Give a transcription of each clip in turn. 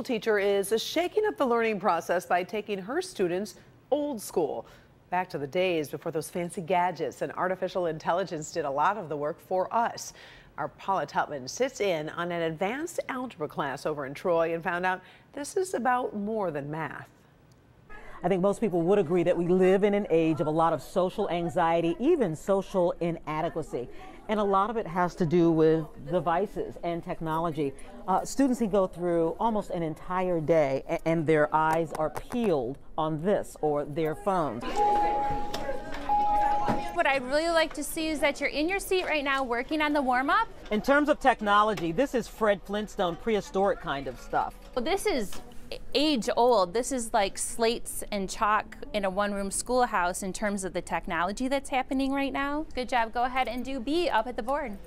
teacher is shaking up the learning process by taking her students old school. Back to the days before those fancy gadgets and artificial intelligence did a lot of the work for us. Our Paula Tutman sits in on an advanced algebra class over in Troy and found out this is about more than math. I think most people would agree that we live in an age of a lot of social anxiety, even social inadequacy. And a lot of it has to do with devices and technology. Students can go through almost an entire day and their eyes are peeled on this or their phones. What I'd really like to see is that you're in your seat right now working on the warm-up. In terms of technology, this is Fred Flintstone prehistoric kind of stuff. Well, this is age old. This is like slates and chalk in a one-room schoolhouse in terms of the technology that's happening right now. Good job. Go ahead and do B up at the board.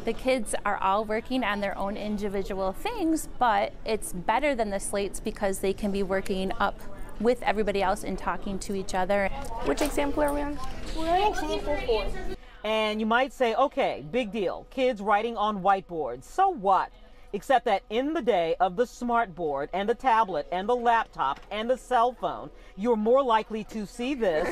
The kids are all working on their own individual things, but it's better than the slates because they can be working up with everybody else and talking to each other. Which example are we on? We're on example 4. And you might say, okay, big deal. Kids writing on whiteboards. So what? Except that in the day of the smart board and the tablet and the laptop and the cell phone, you're more likely to see this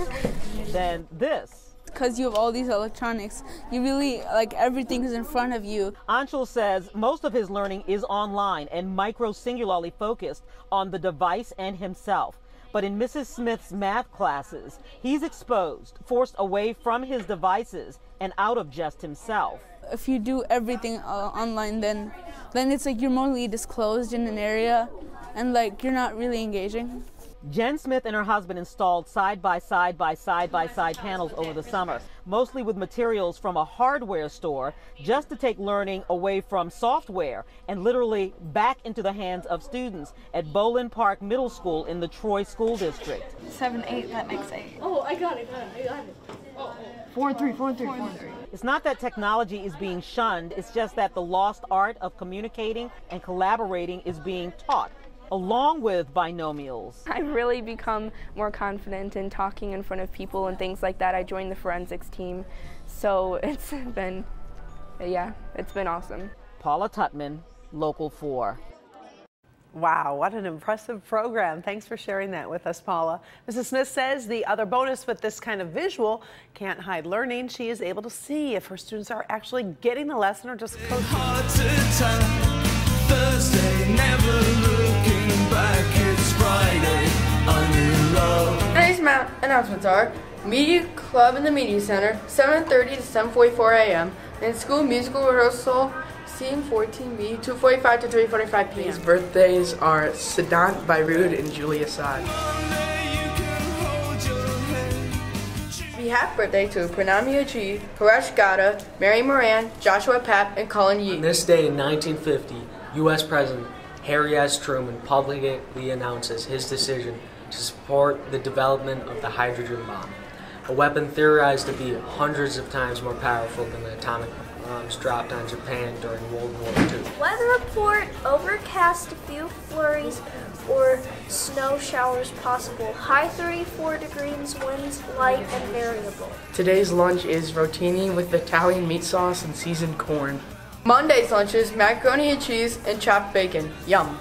than this. Because you have all these electronics, you really, like, everything is in front of you. Anshul says most of his learning is online and micro-singularly focused on the device and himself. But in Mrs. Smith's math classes, he's exposed, forced away from his devices and out of just himself. If you do everything online, then it's like you're mostly disclosed in an area and like you're not really engaging. Jen Smith and her husband installed side-by-side panels over the summer, mostly with materials from a hardware store, just to take learning away from software and literally back into the hands of students at Boland Park Middle School in the Troy School District. 7, 8, that makes 8. Oh, I got it. 4 and 3, 4 and 3, 4 and 3. It's not that technology is being shunned, it's just that the lost art of communicating and collaborating is being taught, along with binomials. I've really become more confident in talking in front of people and things like that. I joined the forensics team, so it's been awesome. Paula Tutman, Local 4. Wow, what an impressive program. Thanks for sharing that with us, Paula. Mrs. Smith says the other bonus with this kind of visual can't hide learning. She is able to see if her students are actually getting the lesson or just coasting. Thursday, never looking back, it's Friday, I'm in love. Today's announcements are Media Club in the Media Center, 7:30 to 7:44 a.m. and school musical rehearsal, Scene 14B, 2:45 to 3:45 p.m. These birthdays are Siddhant Bairud and Julia Saad. Happy birthday to Pranami Ajit, Paresh Gada, Mary Moran, Joshua Papp, and Colin Yee. On this day in 1950, U.S. President Harry S. Truman publicly announces his decision to support the development of the hydrogen bomb, a weapon theorized to be hundreds of times more powerful than the atomic bombs dropped on Japan during World War II. Weather report, overcast, a few flurries or snow showers possible. High 34 degrees, winds light and variable. Today's lunch is rotini with Italian meat sauce and seasoned corn. Monday's lunch is macaroni and cheese and chopped bacon. Yum.